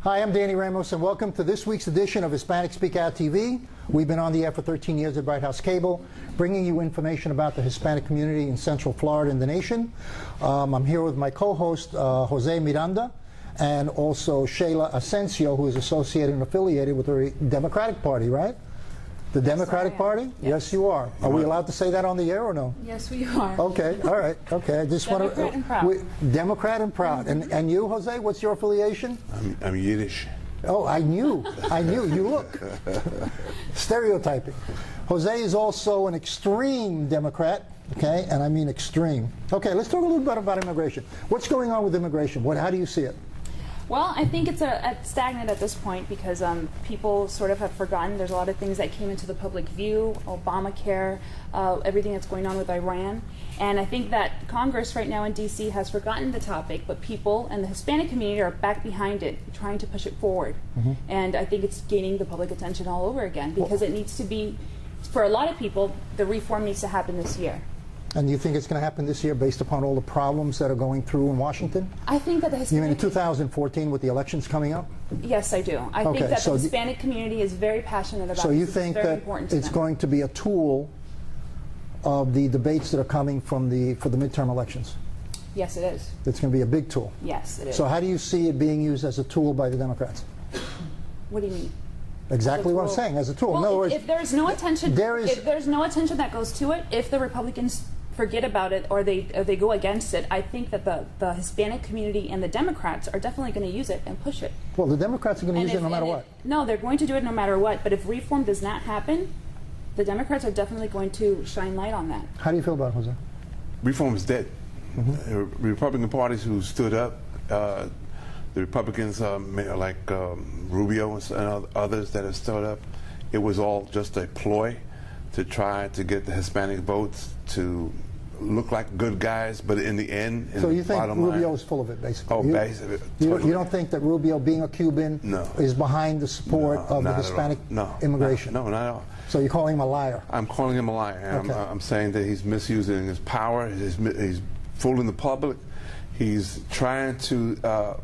Hi, I'm Danny Ramos, and welcome to this week's edition of Hispanic Speak Out TV. We've been on the air for 13 years at Bright House Cable, bringing you information about the Hispanic community in Central Florida and the nation. I'm here with my co-host, Jose Miranda, and also Sheila Asensio, who is associated and affiliated with the Democratic Party, right? The Democratic Party? Yes, you are. Are we allowed to say that on the air or no? Yes, we are. Okay, all right. Okay, I just want to. Democrat and proud. Democrat and proud. And you, Jose? What's your affiliation? I'm Yiddish. Oh, I knew. You look. Stereotyping. Jose is also an extreme Democrat. Okay, and I mean extreme. Okay, let's talk a little bit about immigration. What's going on with immigration? How do you see it? Well, I think it's stagnant at this point because people sort of have forgotten. There's a lot of things that came into the public view, Obamacare, everything that's going on with Iran. And I think that Congress right now in D.C. has forgotten the topic, but people and the Hispanic community are back behind it, trying to push it forward. And I think it's gaining the public attention all over again because it needs to be, for a lot of people, the reform needs to happen this year. And you think it's going to happen this year based upon all the problems that are going through in Washington? I think that the Hispanic... You mean in 2014 with the elections coming up? Yes, I do. I think that the Hispanic community is very passionate about this. So you think that it's going to be a tool of the debates that are coming for the midterm elections? Yes, it is. It's going to be a big tool? Yes, it is. So how do you see it being used as a tool by the Democrats? What do you mean? Exactly what I'm saying, as a tool. Well, in other words, if there's no attention, if there's no attention that goes to it, if the Republicans forget about it or they go against it, I think that the Hispanic community and the Democrats are definitely going to use it and push it. Well, the Democrats are going to use it no matter what. No, they're going to do it no matter what. But if reform does not happen, the Democrats are definitely going to shine light on that. How do you feel about it, Jose? Reform is dead. Republican parties who stood up, the Republicans like Rubio and others that have stood up, it was all just a ploy to try to get the Hispanic votes to look like good guys, but in the end, so you think Rubio is full of it, basically? Oh, basically. You don't think that Rubio, being a Cuban, is behind the support of the Hispanic immigration? No, not at all. So you're calling him a liar? I'm calling him a liar. Okay. I'm saying that he's misusing his power, he's fooling the public, he's trying to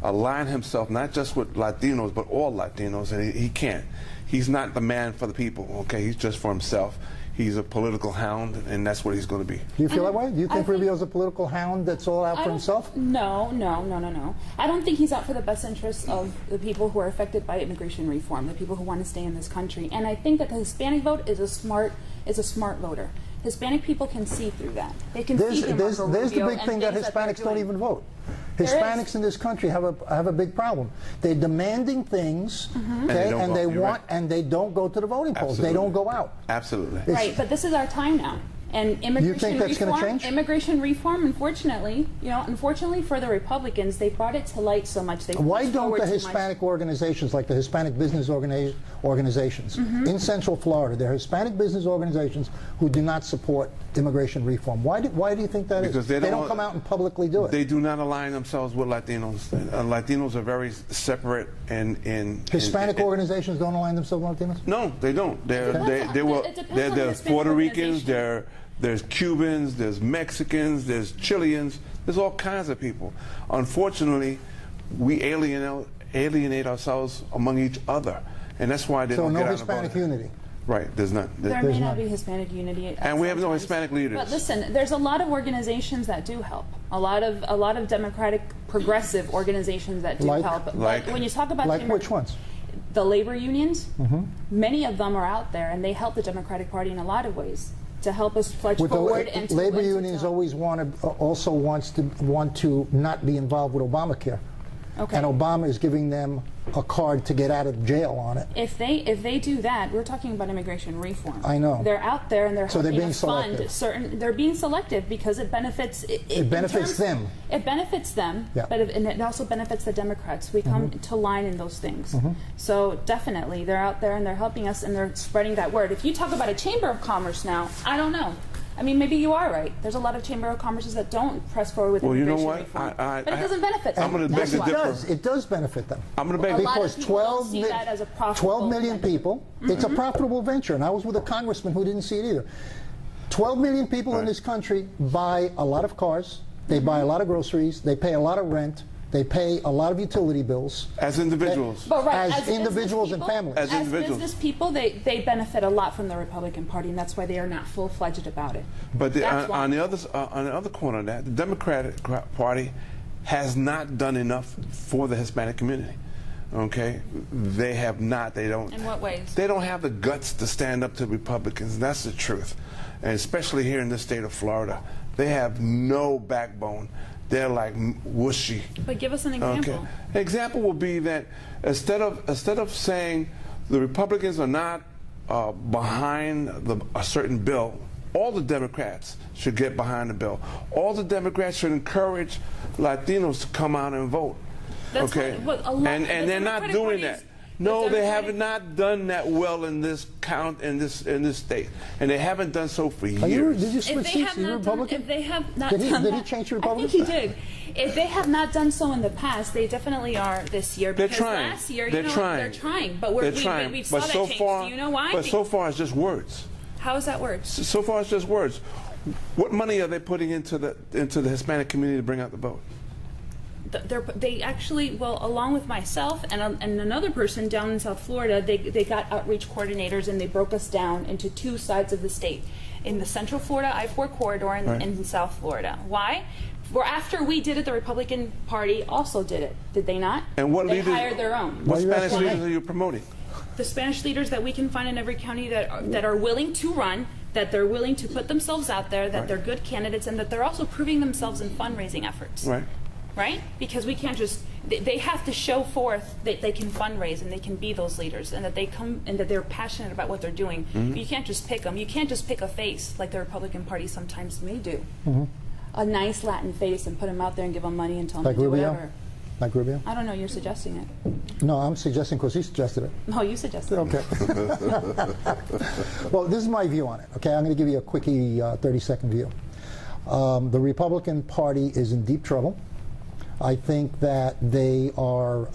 align himself not just with Latinos, but all Latinos, and he can't. He's not the man for the people, okay? He's just for himself. He's a political hound, and that's what he's going to be. Do you feel that way? Do you think Rubio's a political hound that's all out for himself? No. I don't think he's out for the best interests of the people who are affected by immigration reform, the people who want to stay in this country. And I think that the Hispanic vote is a smart voter. Hispanic people can see through that. They can see through There's the big thing that Hispanics don't even vote. Hispanics in this country have a big problem. They're demanding things, okay, and they don't go to the voting polls. They don't go out. Absolutely. Right, but this is our time now. And you think that's going to change? Immigration reform, unfortunately, for the Republicans, they brought it to light so much. Why don't the Hispanic organizations, like the Hispanic business organizations in Central Florida, they're Hispanic business organizations who do not support immigration reform? Why do you think that is? Because they don't come out and publicly do it. They do not align themselves with Latinos. Latinos are very separate. Hispanic organizations don't align themselves with Latinos? No, they don't. They're Puerto Ricans. There's Cubans, there's Mexicans, there's Chileans, there's all kinds of people. Unfortunately, we alienate ourselves among each other, and that's why they don't get out of voting. So no Hispanic unity? Right, there's not. There may not be Hispanic unity. And we have no Hispanic leaders. But listen, there's a lot of organizations that do help. A lot of democratic, progressive organizations that do help. But when you talk about which ones? The labor unions, many of them are out there, and they help the Democratic Party in a lot of ways to help us fledge forward. And labor unions always want to not be involved with Obamacare. Okay. And Obama is giving them a card to get out of jail on it. If they do that, we're talking about immigration reform. I know. They're out there and they're helping being us fund certain. They're being selective because it benefits. It benefits them. It benefits them, but it also benefits the Democrats. We come to line in those things. So definitely, they're out there and they're helping us and they're spreading that word. If you talk about a chamber of commerce now, I don't know. I mean, maybe you are right. There's a lot of chamber of commerces that don't press forward with immigration reform. But it doesn't benefit them. I'm going to beg the difference. It does benefit them. I'm going to beg because 12 million people, it's a profitable venture. And I was with a congressman who didn't see it either. 12 million people in this country buy a lot of cars. They buy a lot of groceries. They pay a lot of rent. They pay a lot of utility bills. As individuals. But right, As business individuals and people- families. As individuals. business people, they benefit a lot from the Republican Party, and that's why they are not full-fledged about it. But That's why. on the other corner of that, the Democratic Party has not done enough for the Hispanic community. Okay, they have not. They don't. In what ways? They don't have the guts to stand up to Republicans. That's the truth, and especially here in the state of Florida, they have no backbone. They're like whooshy. But give us an example. Okay. An example will be that instead of saying the Republicans are not behind a certain bill, all the Democrats should get behind the bill. All the Democrats should encourage Latinos to come out and vote. That's Okay, what a lot- and the they're not Democratic doing Party's- that. No, the they have Democratic- not done that well in this state, and they haven't done so for Are years. you, did you If switch they seats? have Are you not Republican? if they have not Did he- done did he that, change to I Republican? think he did. If they have not done so in the past, they definitely are this year. They're Because trying. last year, They're trying. they're trying. But They're we trying. saw But that so change. far, Do you know why? but so far it's just words. How is that word? So far it's just words. What money are they putting into the Hispanic community to bring out the vote? They actually, well, along with myself and another person down in South Florida, they got outreach coordinators, and they broke us down into two sides of the state, in the Central Florida I-4 corridor and Right. in South Florida. Why? Well, after we did it, the Republican Party also did it. Did they not? And what they leaders? hired their own. What Why you Spanish asking leaders me? are you promoting? The Spanish leaders that we can find in every county that are willing to run, that they're willing to put themselves out there, that Right. they're good candidates, and that they're also proving themselves in fundraising efforts. Right. Right? Because we can't just, they have to show forth that they can fundraise and they can be those leaders, and that they come and that they're passionate about what they're doing. Mm-hmm. You can't just pick them. You can't just pick a face like the Republican Party sometimes may do. Mm-hmm. A nice Latin face and put them out there and give them money and tell them Like to do Rubio? whatever. Like Rubio? I don't know, you're suggesting it. No, I'm suggesting because he suggested it. No, you suggested it. Okay. Well, this is my view on it. Okay, I'm going to give you a quickie 30-second view. The Republican Party is in deep trouble. I think that they are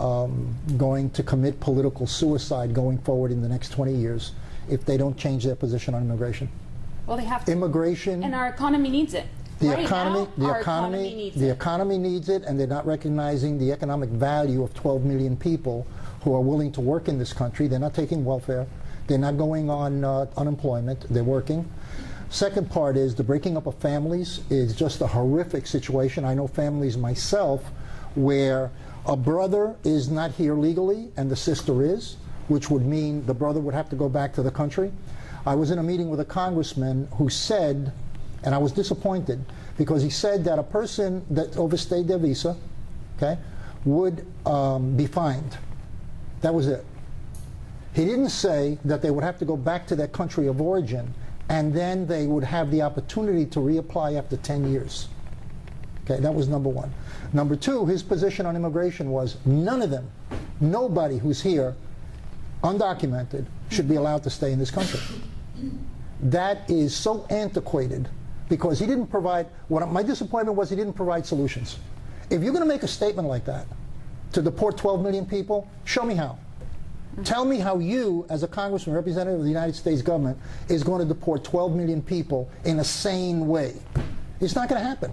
going to commit political suicide going forward in the next 20 years if they don't change their position on immigration. Well, they have to. Immigration. And our economy needs it. The Right economy, now, our economy needs the it. economy needs it, and they're not recognizing the economic value of 12 million people who are willing to work in this country. They're not taking welfare. They're not going on unemployment. They're working. Second part is the breaking up of families is just a horrific situation. I know families myself where a brother is not here legally and the sister is, which would mean the brother would have to go back to the country. I was in a meeting with a congressman who said, and I was disappointed, because he said that a person that overstayed their visa, okay, would be fined. That was it. He didn't say that they would have to go back to their country of origin and then they would have the opportunity to reapply after 10 years. Okay, that was number one. Number two, his position on immigration was none of them, nobody who's here undocumented should be allowed to stay in this country. That is so antiquated because he didn't provide, my disappointment was he didn't provide solutions. If you're going to make a statement like that, to deport 12 million people, show me how. Tell me how you, as a congressman, representative of the United States government, is going to deport 12 million people in a sane way. It's not going to happen.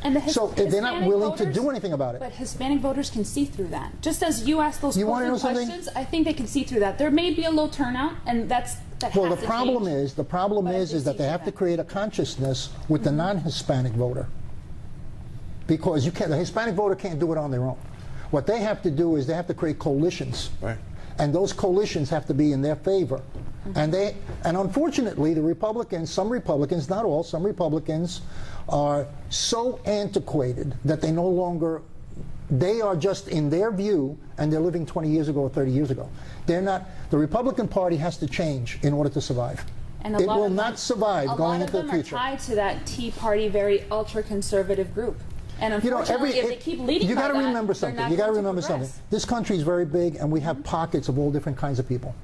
And the So if they're not Hispanic willing to voters- do anything about it. But Hispanic voters can see through that. Just as you asked those You wanna know closing something? questions, I think they can see through that. There may be a low turnout, and that Well, has the to problem change. is, But that they have to that. create a consciousness with the non-Hispanic voter. Because the Hispanic voter can't do it on their own. What they have to do is they have to create coalitions. Right. And those coalitions have to be in their favor. And unfortunately, the Republicans, some Republicans, not all, some Republicans are so antiquated that they no longer, they are just in their view, and they're living 20 years ago or 30 years ago. They're not, the Republican Party has to change in order to survive. And a It lot will of not them- survive going into the A lot of them future. are tied to that Tea Party, very ultra-conservative group. And You know, unfortunately, if they keep leading you by got to that, remember they're something. not You got to going remember something. progress. This country is very big, and we have pockets of all different kinds of people.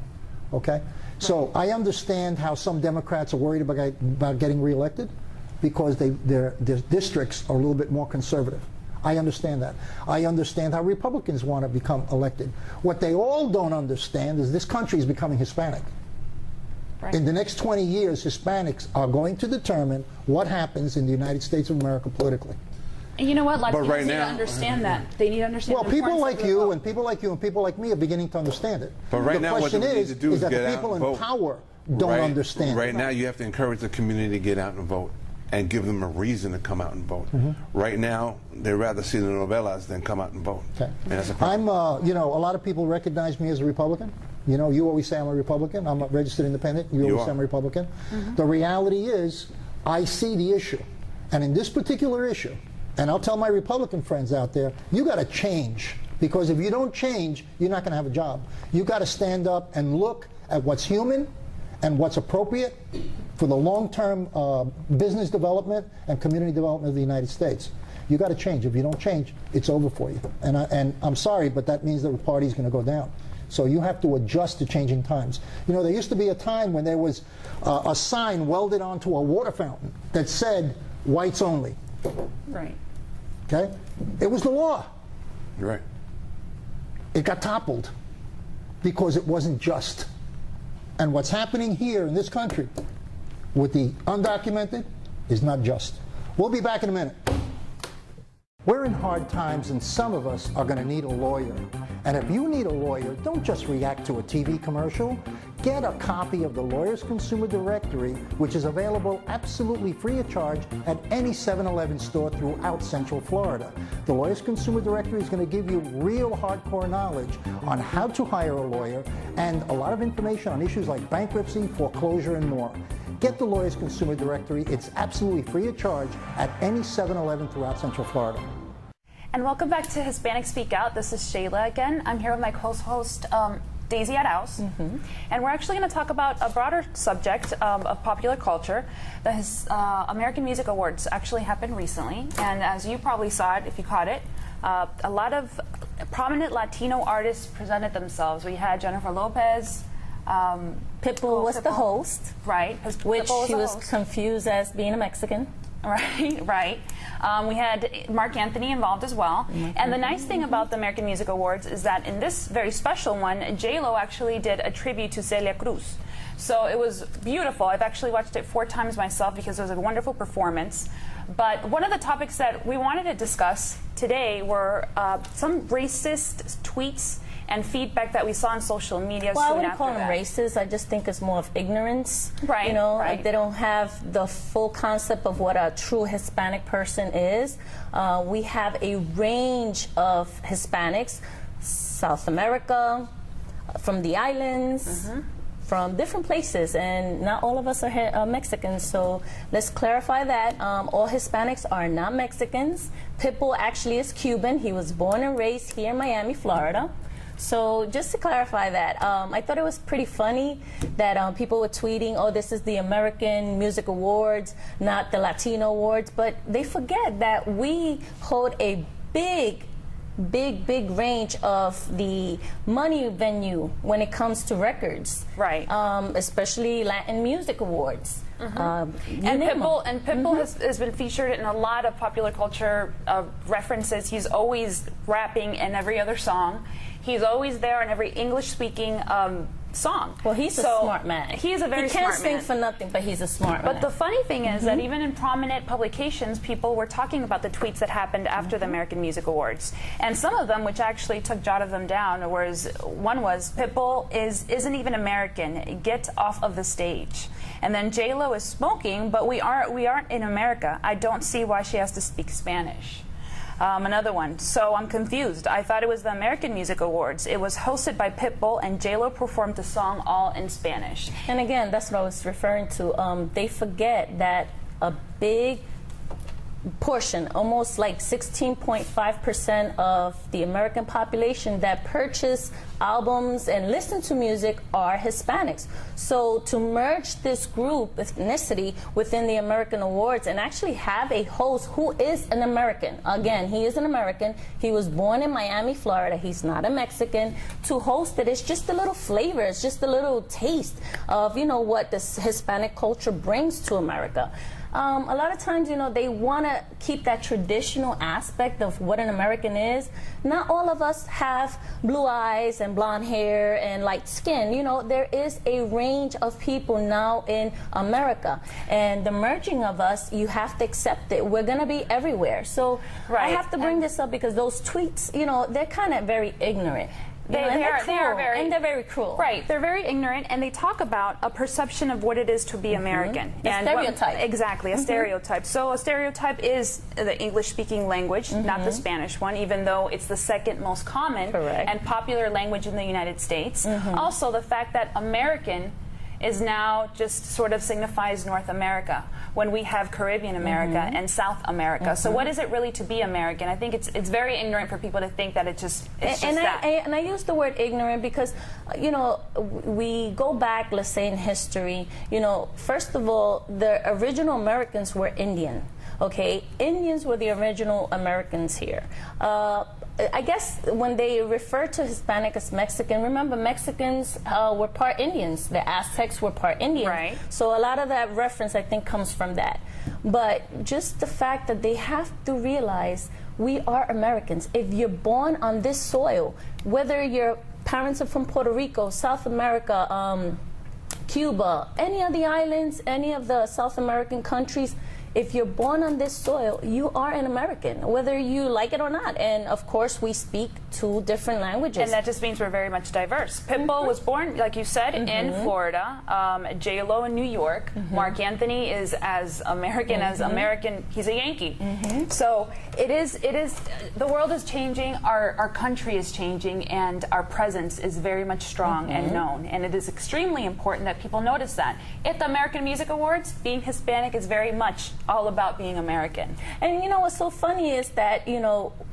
Okay, so I understand how some Democrats are worried about getting reelected because their districts are a little bit more conservative. I understand that. I understand how Republicans want to become elected. What they all don't understand is this country is becoming Hispanic. Right. In the next 20 years, Hispanics are going to determine what happens in the United States of America politically. And you know what? Latinos right need to now- understand that. They need to understand. Well, the people importance like of the you vote. and people like you and people like me are beginning to understand it. But right the now, what question we need to do is that get the out people and in vote. power don't understand Right it. now, you have to encourage the community to get out and vote and give them a reason to come out and vote. Right now, they'd rather see the novellas than come out and vote. Okay. And that's a problem. I'm, you know, a lot of people recognize me as a Republican. You know, you always say I'm a Republican. I'm a registered independent. You always say are. I'm a Republican. The reality is, I see the issue. And in this particular issue, and I'll tell my Republican friends out there, you got to change. Because if you don't change, you're not going to have a job. You got to stand up and look at what's human and what's appropriate for the long-term business development and community development of the United States. You got to change. If you don't change, it's over for you. And I'm sorry, but that means that the party's going to go down. So you have to adjust to changing times. You know, there used to be a time when there was a sign welded onto a water fountain that said, whites only. Right. Okay? It was the law. You're right. It got toppled because it wasn't just. And what's happening here in this country with the undocumented is not just. We'll be back in a minute. We're in hard times, and some of us are going to need a lawyer. And if you need a lawyer, don't just react to a TV commercial. Get a copy of the Lawyers Consumer Directory, which is available absolutely free of charge at any 7-Eleven store throughout Central Florida. The Lawyers Consumer Directory is going to give you real hardcore knowledge on how to hire a lawyer and a lot of information on issues like bankruptcy, foreclosure, and more. Get the Lawyers Consumer Directory. It's absolutely free of charge at any 7-Eleven throughout Central Florida. And welcome back to Hispanic Speak Out. This is Shayla again. I'm here with my co-host, Daisy Arauz. And we're actually going to talk about a broader subject of popular culture. The American Music Awards actually happened recently. And as you probably saw it, if you caught it, a lot of prominent Latino artists presented themselves. We had Jennifer Lopez. Pitbull was the host, Right. which Pitbull he the was host. confused as being a Mexican. Right, right. We had Mark Anthony involved as well. And the nice thing about the American Music Awards is that in this very special one, J-Lo actually did a tribute to Celia Cruz. So it was beautiful. I've actually watched it 4 times myself because it was a wonderful performance. But one of the topics that we wanted to discuss today were some racist tweets and feedback that we saw on social media Well, I soon wouldn't after call them that. racist. I just think it's more of ignorance. Right, You know, right. they don't have the full concept of what a true Hispanic person is. We have a range of Hispanics, South America, from the islands, from different places, and not all of us are Mexicans. So let's clarify that. All Hispanics are not Mexicans. Pitbull actually is Cuban. He was born and raised here in Miami, Florida. So just to clarify that, I thought it was pretty funny that people were tweeting, oh, this is the American Music Awards, not the Latino Awards. But they forget that we hold a big range of the money venue when it comes to records. Right. Especially Latin Music Awards. And Pitbull has been featured in a lot of popular culture references. He's always rapping in every other song. He's always there in every English-speaking song. Well, he's a smart man. He's a very He can't smart sing man. for nothing, but he's a smart man. But the funny thing is that even in prominent publications, people were talking about the tweets that happened after the American Music Awards. And some of them, which actually jotted them down, one was, Pitbull isn't even American. Get off of the stage. And then J-Lo is smoking, but we aren't in America. I don't see why she has to speak Spanish. Another one. So I'm confused. I thought it was the American Music Awards. It was hosted by Pitbull, and J-Lo performed the song all in Spanish. And again, that's what I was referring to. They forget that a big portion, almost like 16.5% of the American population that purchase albums and listen to music are Hispanics. So to merge this group, ethnicity, within the American Awards and actually have a host who is an American, again, he is an American, he was born in Miami, Florida, he's not a Mexican, to host it's just a little flavor, it's just a little taste of, you know, what this Hispanic culture brings to America. a lot of times, they want to keep that traditional aspect of what an American is. Not all of us have blue eyes and blonde hair and light skin. There is a range of people now in America, and the merging of us, you have to accept it. We're going to be everywhere. So I have to bring this up because those tweets, they're kind of very ignorant. They are very, and they're very cruel. Right, they're very ignorant, and they talk about a perception of what it is to be American. A stereotype. Exactly, a stereotype. So a stereotype is the English-speaking language, not the Spanish one, even though it's the second most common and popular language in the United States. Also, the fact that American is now just sort of signifies North America when we have Caribbean America and South America. So what is it really to be American? I think it's very ignorant for people to think that it's just that. And I use the word ignorant because, we go back, let's say, in history. First of all, the original Americans were Indian. Okay, Indians were the original Americans here. I guess when they refer to Hispanic as Mexican, remember Mexicans were part Indians. The Aztecs were part Indian. Right. So a lot of that reference, I think, comes from that. But just the fact that they have to realize we are Americans. If you're born on this soil, whether your parents are from Puerto Rico, South America, Cuba, any of the islands, any of the South American countries, if you're born on this soil, you are an American, whether you like it or not. And of course, we speak two different languages. And that just means we're very much diverse. Pitbull was born, like you said, in Florida. J-Lo in New York. Mark Anthony is as American as American. He's a Yankee. So it is. The world is changing. Our country is changing, and our presence is very much strong and known. And it is extremely important that people notice that. At the American Music Awards, being Hispanic is very much all about being American. And what's so funny is that,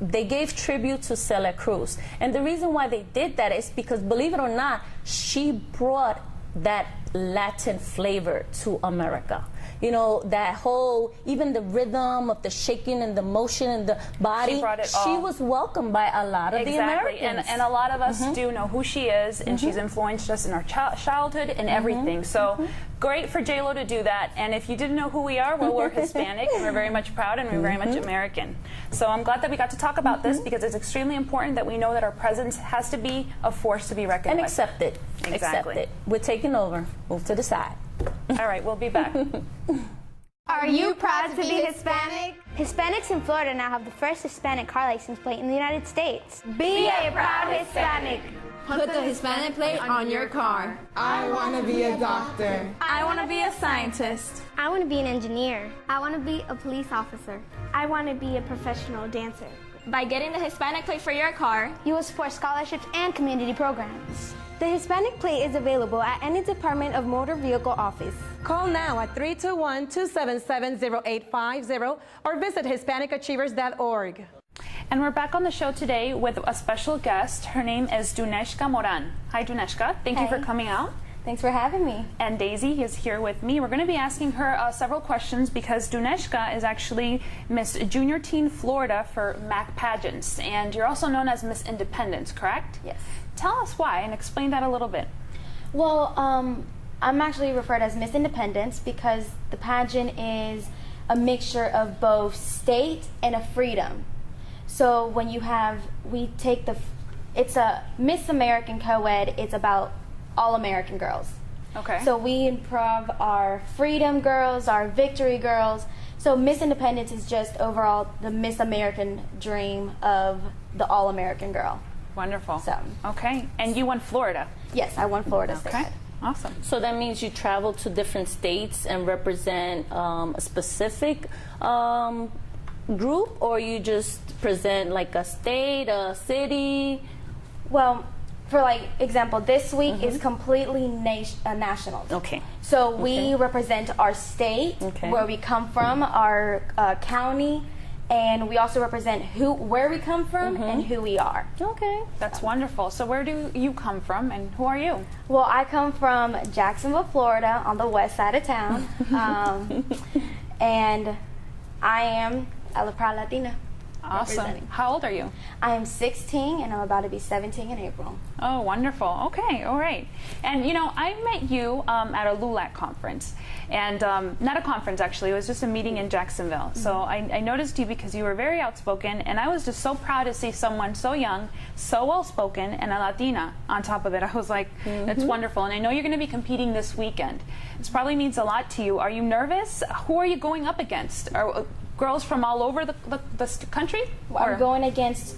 they gave tribute to Celia Cruz. And the reason why they did that is because, believe it or not, she brought that Latin flavor to America. That whole, even the rhythm of the shaking and the motion and the body, she was welcomed by a lot of the Americans. And a lot of us do know who she is, and she's influenced us in our childhood and everything. So great for J-Lo to do that. And if you didn't know who we are, well, we're Hispanic, and we're very much proud, and we're very much American. So I'm glad that we got to talk about this, because it's extremely important that we know that our presence has to be a force to be reckoned and with. Accept it. Exactly. Accept it. We're taking over. Move to the side. All right, we'll be back. Are you proud to be Hispanic? Hispanics in Florida now have the first Hispanic car license plate in the United States. Be a proud Hispanic. Put the Hispanic plate on your car. I want to be a doctor. I want to be a scientist. I want to be an engineer. I want to be a police officer. I want to be a professional dancer. By getting the Hispanic plate for your car, you will support scholarships and community programs. The Hispanic plate is available at any Department of Motor Vehicle office. Call now at 321-277-0850 or visit HispanicAchievers.org. And we're back on the show today with a special guest. Her name is Duneshka Moran. Hi, Duneshka. Thank you for coming out. Thanks for having me. And Daisy is here with me. We're going to be asking her several questions because Duneshka is actually Miss Junior Teen Florida for MAC Pageants. And you're also known as Miss Independence, correct? Yes. Tell us why and explain that a little bit. Well, I'm actually referred as Miss Independence because the pageant is a mixture of both state and a freedom. So when it's a Miss American co-ed, it's about all American girls. Okay. So we improv our freedom girls, our victory girls. So Miss Independence is just overall the Miss American dream of the all American girl. Wonderful. So. Okay. And you won Florida. Yes, I won Florida State. Okay. Awesome. So that means you travel to different states and represent a specific group, or you just present like a state, a city? Well, for example, this week is completely national. Okay. So we represent our state, where we come from, our county, and we also represent where we come from and who we are. Okay. That's wonderful. So where do you come from and who are you? Well, I come from Jacksonville, Florida, on the west side of town. And I am a proud Latina. Awesome. representing. How old are you? I'm 16 and I'm about to be 17 in April. Oh, wonderful. Okay, all right. And you know, I met you at a LULAC conference, and not a conference actually. It was just a meeting in Jacksonville. So I noticed you because you were very outspoken, and I was just so proud to see someone so young, so well spoken, and a Latina on top of it. I was like, that's wonderful. And I know you're going to be competing this weekend. This probably means a lot to you. Are you nervous? Who are you going up against? Are girls from all over the country? I'm going against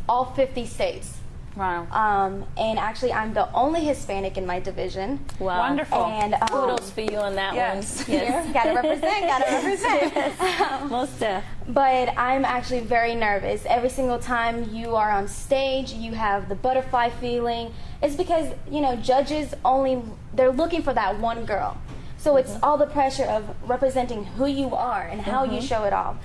all 50 states. Wow. And actually, I'm the only Hispanic in my division. Wow. Wonderful. And Kudos for you on that Yes. one. Yes. gotta represent. Most def. But I'm actually very nervous. Every single time you are on stage, you have the butterfly feeling. It's because, you know, judges they're looking for that one girl. So it's all the pressure of representing who you are and how you show it off.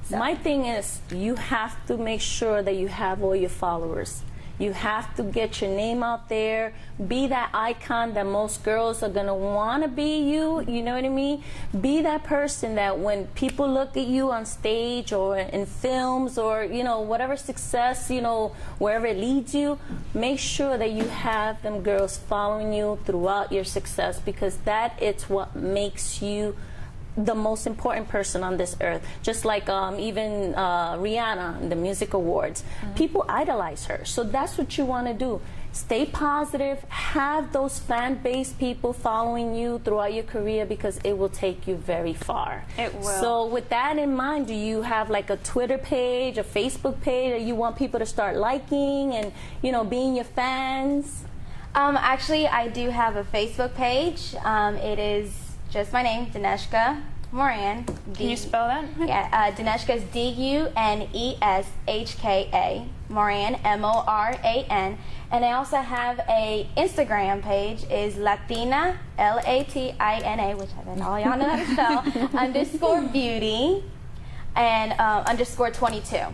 So. My thing is, you have to make sure that you have all your followers. You have to get your name out there, be that icon that most girls are gonna wanna be you know what I mean? Be that person that when people look at you on stage or in films or, you know, whatever success, you know, wherever it leads you, make sure that you have them girls following you throughout your success, because that is what makes you the most important person on this earth. Just like even Rihanna, the music awards. People idolize her. So that's what you want to do. Stay positive, have those fan-based people following you throughout your career, because it will take you very far. It will. So with that in mind, do you have like a Twitter page, a Facebook page that you want people to start liking and, you know, being your fans? Actually, I do have a Facebook page. It is just my name, Dineshka Moran. Can you spell that? Yeah, Dineshka is Dineshka, Moran, Moran. And I also have a Instagram page, is Latina, Latina, which I bet all y'all know how to spell, _beauty, and _22.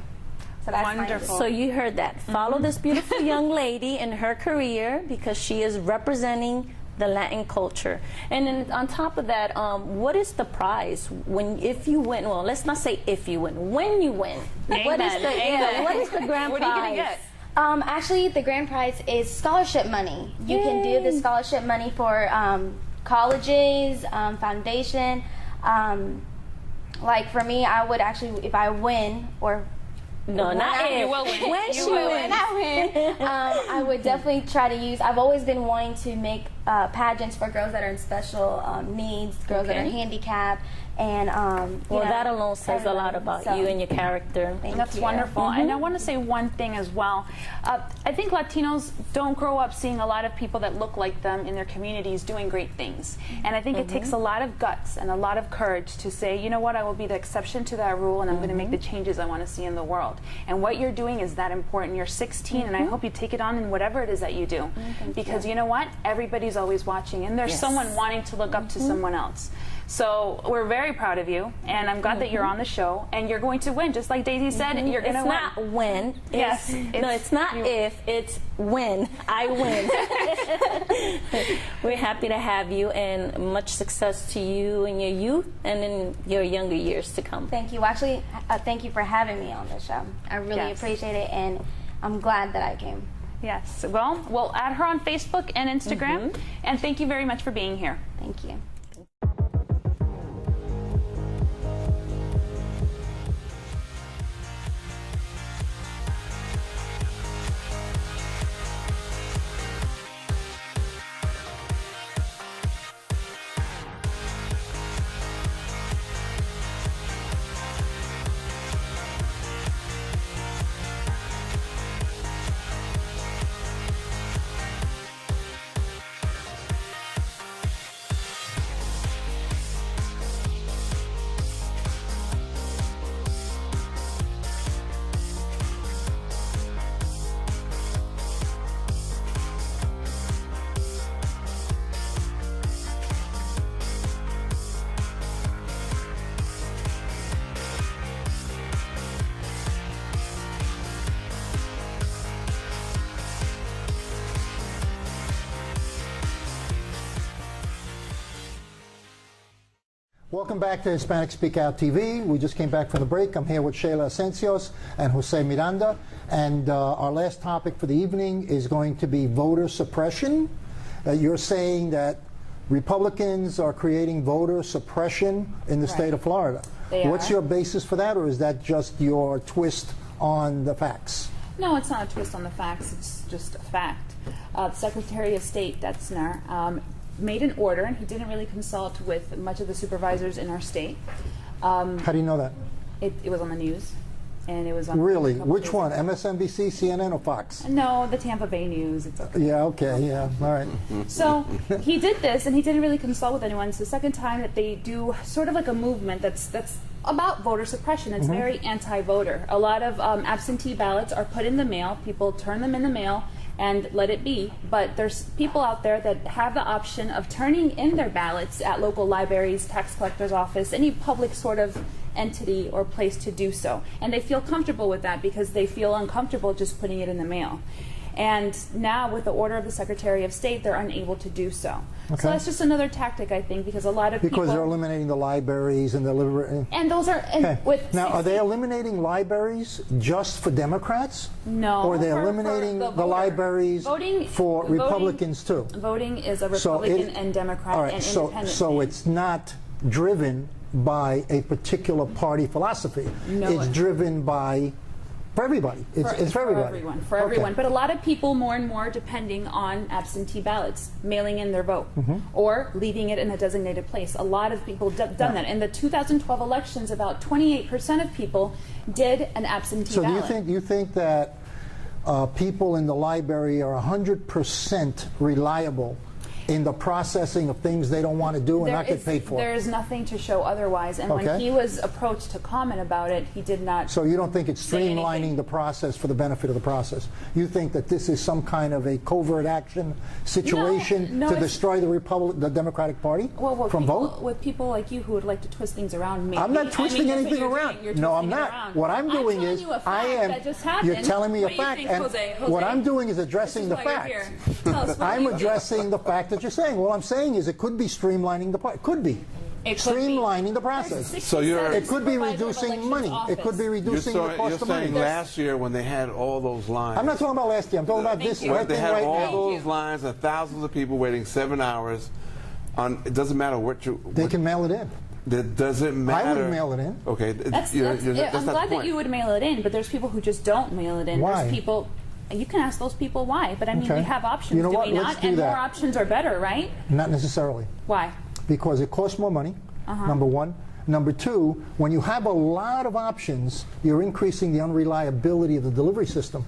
So that's Wonderful. So you heard that. Follow this beautiful young lady in her career, because she is representing the Latin culture. And then on top of that, what is the prize if you win? Well, let's not say if you win. When you win, what is the grand What prize? are you gonna get? Actually, the grand prize is scholarship money. You can do the scholarship money for colleges, foundation. Like for me, I would actually, if I win, or No, not if. You will win. When You she will wins. I would definitely try to use. I've always been wanting to make pageants for girls that are in special needs, girls that are Okay. handicapped, and Well, you know, that alone says a lot about so, you and your character. thank That's you. wonderful. And I want to say one thing as well. I think Latinos don't grow up seeing a lot of people that look like them in their communities doing great things. And I think it takes a lot of guts and a lot of courage to say, you know what, I will be the exception to that rule, and I'm going to make the changes I want to see in the world. And what you're doing is that important. You're 16, and I hope you take it on in whatever it is that you do. Because you know what? Everybody's always watching, and there's someone wanting to look up to someone else. So we're very proud of you, and I'm glad that you're on the show, and you're going to win. Just like Daisy said, you're going to It's win. not when. Yes, No, it's not if. It's when I win. We're happy to have you, and much success to you in your youth and in your younger years to come. Thank you. Actually, thank you for having me on the show. I really Yes. appreciate it, and I'm glad that I came. Yes. Well, we'll add her on Facebook and Instagram, and thank you very much for being here. Thank you. Welcome back to Hispanic Speak Out TV. We just came back from the break. I'm here with Sheila Asencios and Jose Miranda. And our last topic for the evening is going to be voter suppression. You're saying that Republicans are creating voter suppression in the state of Florida. What's your basis for that, or is that just your twist on the facts? No, it's not a twist on the facts. It's just a fact. The Secretary of State, Detzner, made an order, and he didn't really consult with much of the supervisors in our state. How do you know that? It was on the news, and it was on. Really? Which one? MSNBC, CNN, or Fox? No, the Tampa Bay News. It's okay. Yeah, okay, yeah, all right. So he did this, and he didn't really consult with anyone. It's the second time that they do sort of like a movement that's about voter suppression. It's very anti-voter. A lot of absentee ballots are put in the mail. People turn them in the mail and let it be. But there's people out there that have the option of turning in their ballots at local libraries, tax collector's office, any public sort of entity or place to do so. And they feel comfortable with that because they feel uncomfortable just putting it in the mail. And now, with the order of the Secretary of State, they're unable to do so. Okay. So that's just another tactic, I think, because a lot of people... Because they're eliminating the libraries and the... And those are... Okay. With Now, are they 60 eliminating libraries just for Democrats? No. Or are they for eliminating the the voter. libraries Voting- for voting- Republicans too? Voting is a So Republican it- and Democrat all right, and so, independent so thing. it's not driven by a particular party philosophy. No, It's driven by... For everybody. It's for everybody. For Okay. everyone. But a lot of people more and more depending on absentee ballots, mailing in their vote, Mm-hmm. or leaving it in a designated place. A lot of people done that. In the 2012 elections, about 28% of people did an absentee So ballot. do you think that people in the library are 100% reliable in the processing of things they don't want to do and not get paid for? There is nothing to show otherwise. And Okay. when he was approached to comment about it, he did not. So you don't think it's say anything. streamlining the process for the benefit of the process? You think that this is some kind of a covert action situation No, to it's- destroy the Democratic Party Well, from people, vote? with people like you who would like to twist things around, maybe. I'm not twisting that's what anything you're around. doing. You're No, I'm twisting it not. around. What I'm doing telling is you a fact I am. That just happened. You're telling me a What do you fact, think, and Jose? what I'm doing is addressing the This is why facts. you're here. Tell us, what do I'm you think? addressing the fact that you're saying. What I'm saying is it could be streamlining the process. Could be. It could be. Streamlining the process. So you're- It could be Supervisor of reducing Elections money. It could be office. reducing the You're cost of money. saying last year when they had all those lines. I'm not talking about last year. I'm talking about Thank this you. right They thing had right all now. those lines and thousands of people waiting 7 hours. It doesn't matter what you. They can mail it in. That doesn't matter. I would mail it in. Okay, That's you're- I'm that's not the glad that point. you would mail it in, but there's people who just don't mail it in. Why? There's people. You can ask those people why, but I mean, Okay. we have options, You know do what? we Let's not? do And that. more options are better, right? Not necessarily. Why? Because it costs more money, number one. Number two, when you have a lot of options, you're increasing the unreliability of the delivery system.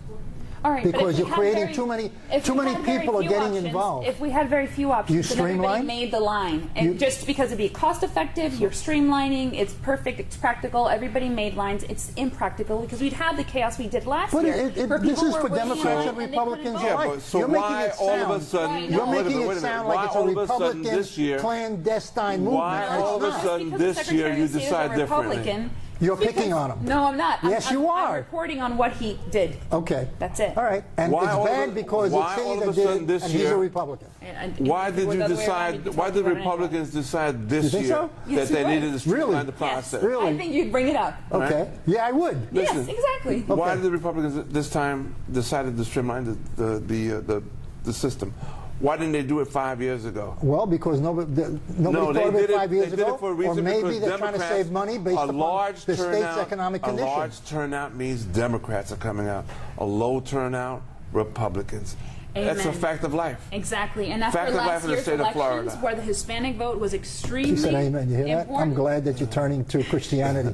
All right, but Because if we you're had creating very- too many if we had very people are few getting options, involved. If we had very few options, You then everybody streamline? made the line. And just because it'd be cost effective, you're streamlining, it's perfect, it's practical, everybody made lines. It's impractical because we'd have the chaos we did last But year. where this people is were for waiting Democrats around and they couldn't Republicans vote. Yeah, alike. but so You're why making it all of a sound, sudden? Right, you're no. wait a making minute, it wait a minute. sound Why like it's a all of a sudden Republican this year? clandestine movement. Why and all it's of a not. sudden Because the this year Secretary you of State is a decide differently? Republican. You're picking on him. No, I'm not. Yes, you I'm are. reporting on what he did. Okay. That's it. All right. And Why it's all of bad a- because why it's all saying of a that did sudden it, this and he's a year- Republican. Why did If it you were the other way around, you'd decide? be Why talking did about it anyway. Republicans decide this You think year so? Yes, that they you would. needed to streamline Really? the process? Really? I think you'd bring it up. Okay. Yeah, I would. Yes, Listen. exactly. Why Okay. did the Republicans this time decided to streamline the system? Why didn't they do it 5 years ago? Well, because nobody No, thought they of it did it. 5 years They did ago, it for a or reason maybe because they're trying to Democrats- save money based a upon large the state's turnout- economic A condition. large turnout means Democrats are coming out. A low turnout, Republicans. That's a Amen. fact of life. Exactly, and after Fact of life last in the year's state of elections, Florida. where the Hispanic vote was extremely She said amen. You hear that? I'm important, glad that you're turning to Christianity.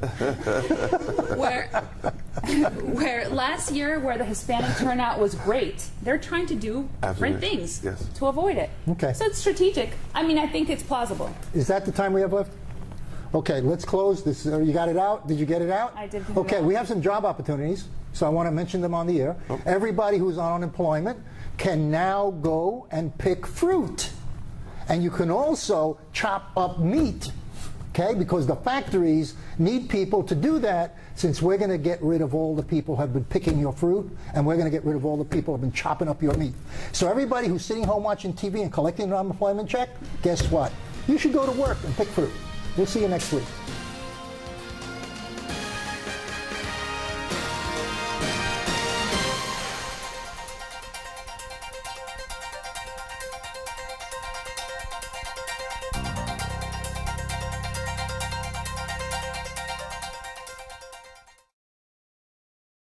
where last year, where the Hispanic turnout was great, they're trying to do different Absolutely. things Yes. to avoid it. Okay. So it's strategic. I mean, I think it's plausible. Is that the time we have left? Okay, let's close this. You got it out? Did you get it out? I did get it Okay, out. we have some job opportunities, so I want to mention them on the air. Everybody who's on unemployment can now go and pick fruit. And you can also chop up meat, okay? Because the factories need people to do that, since we're going to get rid of all the people who have been picking your fruit, and we're going to get rid of all the people who have been chopping up your meat. So everybody who's sitting home watching TV and collecting an unemployment check, guess what? You should go to work and pick fruit. We'll see you next week.